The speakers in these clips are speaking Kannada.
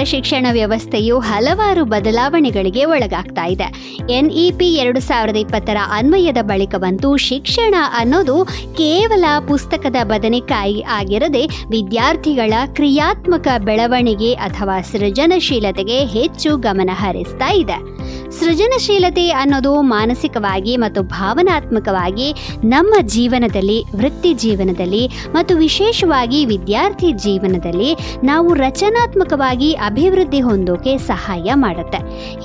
ಶಿಕ್ಷಣ ವ್ಯವಸ್ಥೆಯು ಹಲವಾರು ಬದಲಾವಣೆಗಳಿಗೆ ಒಳಗಾಗ್ತಾ ಇದೆ. NEP 2020 ಅನ್ವಯದ ಬಳಿಕವಂತೂ ಶಿಕ್ಷಣ ಅನ್ನೋದು ಕೇವಲ ಪುಸ್ತಕದ ಬದನೆಕಾಯಿ ಆಗಿರದೆ ವಿದ್ಯಾರ್ಥಿಗಳ ಕ್ರಿಯಾತ್ಮಕ ಬೆಳವಣಿಗೆ ಅಥವಾ ಸೃಜನಶೀಲತೆಗೆ ಹೆಚ್ಚು ಗಮನ ಹರಿಸ್ತಾ ಇದೆ. ಸೃಜನಶೀಲತೆ ಅನ್ನೋದು ಮಾನಸಿಕವಾಗಿ ಮತ್ತು ಭಾವನಾತ್ಮಕವಾಗಿ ನಮ್ಮ ಜೀವನದಲ್ಲಿ, ವೃತ್ತಿ ಜೀವನದಲ್ಲಿ ಮತ್ತು ವಿಶೇಷವಾಗಿ ವಿದ್ಯಾರ್ಥಿ ಜೀವನದಲ್ಲಿ ನಾವು ರಚನಾತ್ಮಕವಾಗಿ ಅಭಿವೃದ್ಧಿ ಹೊಂದೋಕೆ ಸಹಾಯ ಮಾಡುತ್ತೆ.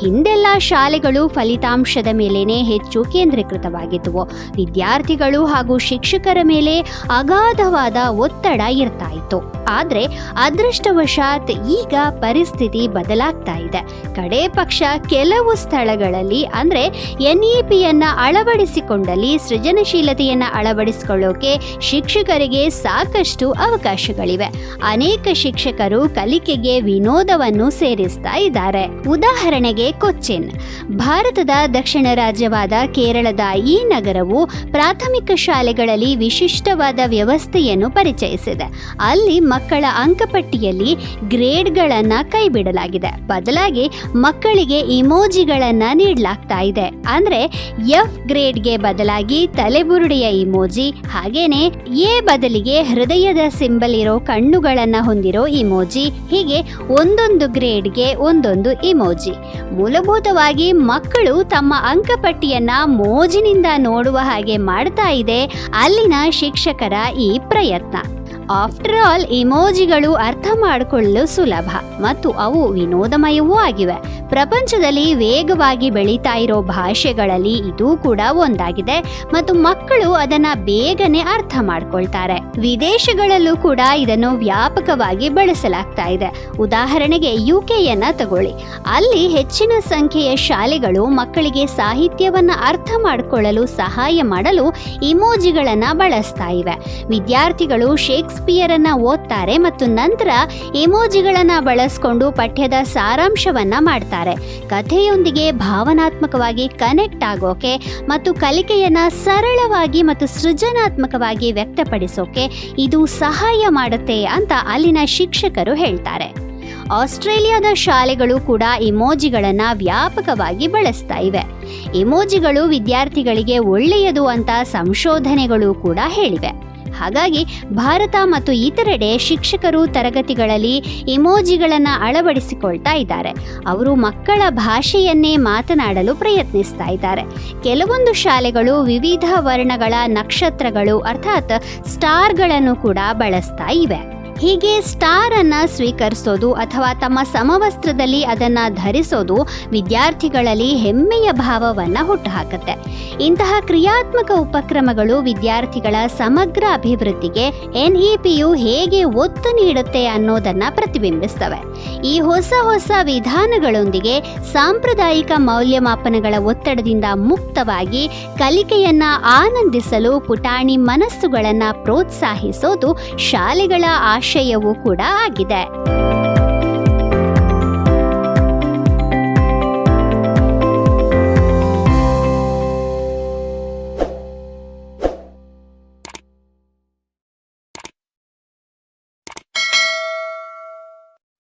ಹಿಂದೆಲ್ಲ ಶಾಲೆಗಳು ಫಲಿತಾಂಶದ ಮೇಲೇನೆ ಹೆಚ್ಚು ಕೇಂದ್ರೀಕೃತವಾಗಿದ್ದವು. ವಿದ್ಯಾರ್ಥಿಗಳು ಹಾಗೂ ಶಿಕ್ಷಕರ ಮೇಲೆ ಅಗಾಧವಾದ ಒತ್ತಡ ಇರ್ತಾ ಇತ್ತು. ಆದರೆ ಅದೃಷ್ಟವಶಾತ್ ಈಗ ಪರಿಸ್ಥಿತಿ ಬದಲಾಗ್ತಾ ಇದೆ. ಕಡೇ ಪಕ್ಷ ಕೆಲವು ಸ್ಥಳಗಳಲ್ಲಿ ಅಂದ್ರೆ NEPಯನ್ನ ಅಳವಡಿಸಿಕೊಂಡಲ್ಲಿ ಸೃಜನಶೀಲತೆಯನ್ನ ಅಳವಡಿಸಿಕೊಳ್ಳೋಕೆ ಶಿಕ್ಷಕರಿಗೆ ಸಾಕಷ್ಟು ಅವಕಾಶಗಳಿವೆ. ಅನೇಕ ಶಿಕ್ಷಕರು ಕಲಿಕೆಗೆ ವಿನೋದವನ್ನು ಸೇರಿಸ್ತಾ ಇದ್ದಾರೆ. ಉದಾಹರಣೆಗೆ ಕೊಚ್ಚಿನ್. ಭಾರತದ ದಕ್ಷಿಣ ರಾಜ್ಯವಾದ ಕೇರಳದ ಈ ನಗರವು ಪ್ರಾಥಮಿಕ ಶಾಲೆಗಳಲ್ಲಿ ವಿಶಿಷ್ಟವಾದ ವ್ಯವಸ್ಥೆಯನ್ನು ಪರಿಚಯಿಸಿದೆ. ಅಲ್ಲಿ ಮಕ್ಕಳ ಅಂಕಪಟ್ಟಿಯಲ್ಲಿ ಗ್ರೇಡ್ಗಳನ್ನ ಕೈಬಿಡಲಾಗಿದೆ. ಬದಲಾಗಿ ಮಕ್ಕಳಿಗೆ ಇಮೋಜಿಗಳನ್ನ ನೀಡಲಾಗ್ತಾ ಇದೆ. ಅಂದ್ರೆ F ಗ್ರೇಡ್ಗೆ ಬದಲಾಗಿ ತಲೆಬುರುಡೆಯ ಇಮೋಜಿ, ಹಾಗೇನೆ A ಬದಲಿಗೆ ಹೃದಯದ ಸಿಂಬಲ್ ಇರೋ ಕಣ್ಣುಗಳನ್ನ ಹೊಂದಿರೋ ಇಮೋಜಿ, ಹೀಗೆ ಒಂದೊಂದು ಗ್ರೇಡ್ಗೆ ಒಂದೊಂದು ಇಮೋಜಿ. ಮೂಲಭೂತವಾಗಿ ಮಕ್ಕಳು ತಮ್ಮ ಅಂಕಪಟ್ಟಿಯನ್ನ ಮೋಜಿನಿಂದ ನೋಡುವ ಹಾಗೆ ಮಾಡ್ತಾ ಇದೆ ಅಲ್ಲಿನ ಶಿಕ್ಷಕರ ಈ ಪ್ರಯತ್ನ. ಆಫ್ಟರ್ ಆಲ್, ಇಮೋಜಿಗಳು ಅರ್ಥ ಮಾಡಿಕೊಳ್ಳಲು ಸುಲಭ ಮತ್ತು ಅವು ವಿನೋದಮಯವೂ ಆಗಿವೆ. ಪ್ರಪಂಚದಲ್ಲಿ ವೇಗವಾಗಿ ಬೆಳೀತಾ ಇರೋ ಭಾಷೆಗಳಲ್ಲಿ ಇದು ಕೂಡ ಒಂದಾಗಿದೆ ಮತ್ತು ಮಕ್ಕಳು ಅದನ್ನ ಬೇಗನೆ ಅರ್ಥ ಮಾಡ್ಕೊಳ್ತಾರೆ. ವಿದೇಶಗಳಲ್ಲೂ ಕೂಡ ಇದನ್ನು ವ್ಯಾಪಕವಾಗಿ ಬಳಸಲಾಗ್ತಾ ಇದೆ. ಉದಾಹರಣೆಗೆ UKಯನ್ನ ತಗೊಳ್ಳಿ. ಅಲ್ಲಿ ಹೆಚ್ಚಿನ ಸಂಖ್ಯೆಯ ಶಾಲೆಗಳು ಮಕ್ಕಳಿಗೆ ಸಾಹಿತ್ಯವನ್ನ ಅರ್ಥ ಮಾಡಿಕೊಳ್ಳಲು ಸಹಾಯ ಮಾಡಲು ಇಮೋಜಿಗಳನ್ನ ಬಳಸ್ತಾ ಇವೆ. ವಿದ್ಯಾರ್ಥಿಗಳು ಶೇಕ್ಸ್ಪಿಯರನ್ನ ಓದ್ತಾರೆ ಮತ್ತು ನಂತರ ಇಮೋಜಿಗಳನ್ನ ಬಳಸಿಕೊಂಡು ಪಠ್ಯದ ಸಾರಾಂಶವನ್ನ ಮಾಡ್ತಾರೆ. ಕಥೆಯೊಂದಿಗೆ ಭಾವನಾತ್ಮಕವಾಗಿ ಕನೆಕ್ಟ್ ಆಗೋಕೆ ಮತ್ತು ಕಲಿಕೆಯನ್ನ ಸರಳವಾಗಿ ಮತ್ತು ಸೃಜನಾತ್ಮಕವಾಗಿ ವ್ಯಕ್ತಪಡಿಸೋಕೆ ಇದು ಸಹಾಯ ಮಾಡುತ್ತೆ ಅಂತ ಅಲ್ಲಿನ ಶಿಕ್ಷಕರು ಹೇಳ್ತಾರೆ. ಆಸ್ಟ್ರೇಲಿಯಾದ ಶಾಲೆಗಳು ಕೂಡ ಇಮೋಜಿಗಳನ್ನ ವ್ಯಾಪಕವಾಗಿ ಬಳಸ್ತಾ ಇವೆ. ಇಮೋಜಿಗಳು ವಿದ್ಯಾರ್ಥಿಗಳಿಗೆ ಒಳ್ಳೆಯದು ಅಂತ ಸಂಶೋಧನೆಗಳು ಕೂಡ ಹೇಳಿವೆ. ಹಾಗಾಗಿ ಭಾರತ ಮತ್ತು ಇತರೆಡೆ ಶಿಕ್ಷಕರು ತರಗತಿಗಳಲ್ಲಿ ಇಮೋಜಿಗಳನ್ನು ಅಳವಡಿಸಿಕೊಳ್ತಾ ಇದ್ದಾರೆ. ಅವರು ಮಕ್ಕಳ ಭಾಷೆಯನ್ನೇ ಮಾತನಾಡಲು ಪ್ರಯತ್ನಿಸ್ತಾ ಇದ್ದಾರೆ. ಕೆಲವೊಂದು ಶಾಲೆಗಳು ವಿವಿಧ ವರ್ಣಗಳ ನಕ್ಷತ್ರಗಳು ಅರ್ಥಾತ್ ಸ್ಟಾರ್ಗಳನ್ನು ಕೂಡ ಬಳಸ್ತಾ ಇವೆ. ಹೀಗೆ ಸ್ಟಾರ್ ಅನ್ನ ಸ್ವೀಕರಿಸೋದು ಅಥವಾ ತಮ್ಮ ಸಮವಸ್ತ್ರದಲ್ಲಿ ಅದನ್ನ ಧರಿಸೋದು ವಿದ್ಯಾರ್ಥಿಗಳಲ್ಲಿ ಹೆಮ್ಮೆಯ ಭಾವವನ್ನ ಹುಟ್ಟುಹಾಕುತ್ತೆ. ಇಂತಹ ಕ್ರಿಯಾತ್ಮಕ ಉಪಕ್ರಮಗಳು ವಿದ್ಯಾರ್ಥಿಗಳ ಸಮಗ್ರ ಅಭಿವೃದ್ಧಿಗೆ NEPಯು ಹೇಗೆ ಒತ್ತು ನೀಡುತ್ತೆ ಅನ್ನೋದನ್ನ ಪ್ರತಿಬಿಂಬಿಸ್ತವೆ. ಈ ಹೊಸ ವಿಧಾನಗಳೊಂದಿಗೆ ಸಾಂಪ್ರದಾಯಿಕ ಮೌಲ್ಯಮಾಪನಗಳ ಒತ್ತಡದಿಂದ ಮುಕ್ತವಾಗಿ ಕಲಿಕೆಯನ್ನ ಆನಂದಿಸಲು ಪುಟಾಣಿ ಮನಸ್ಸುಗಳನ್ನ ಪ್ರೋತ್ಸಾಹಿಸೋದು ಶಾಲೆಗಳ ಆಶಯವೂ ಕೂಡ ಆಗಿದೆ.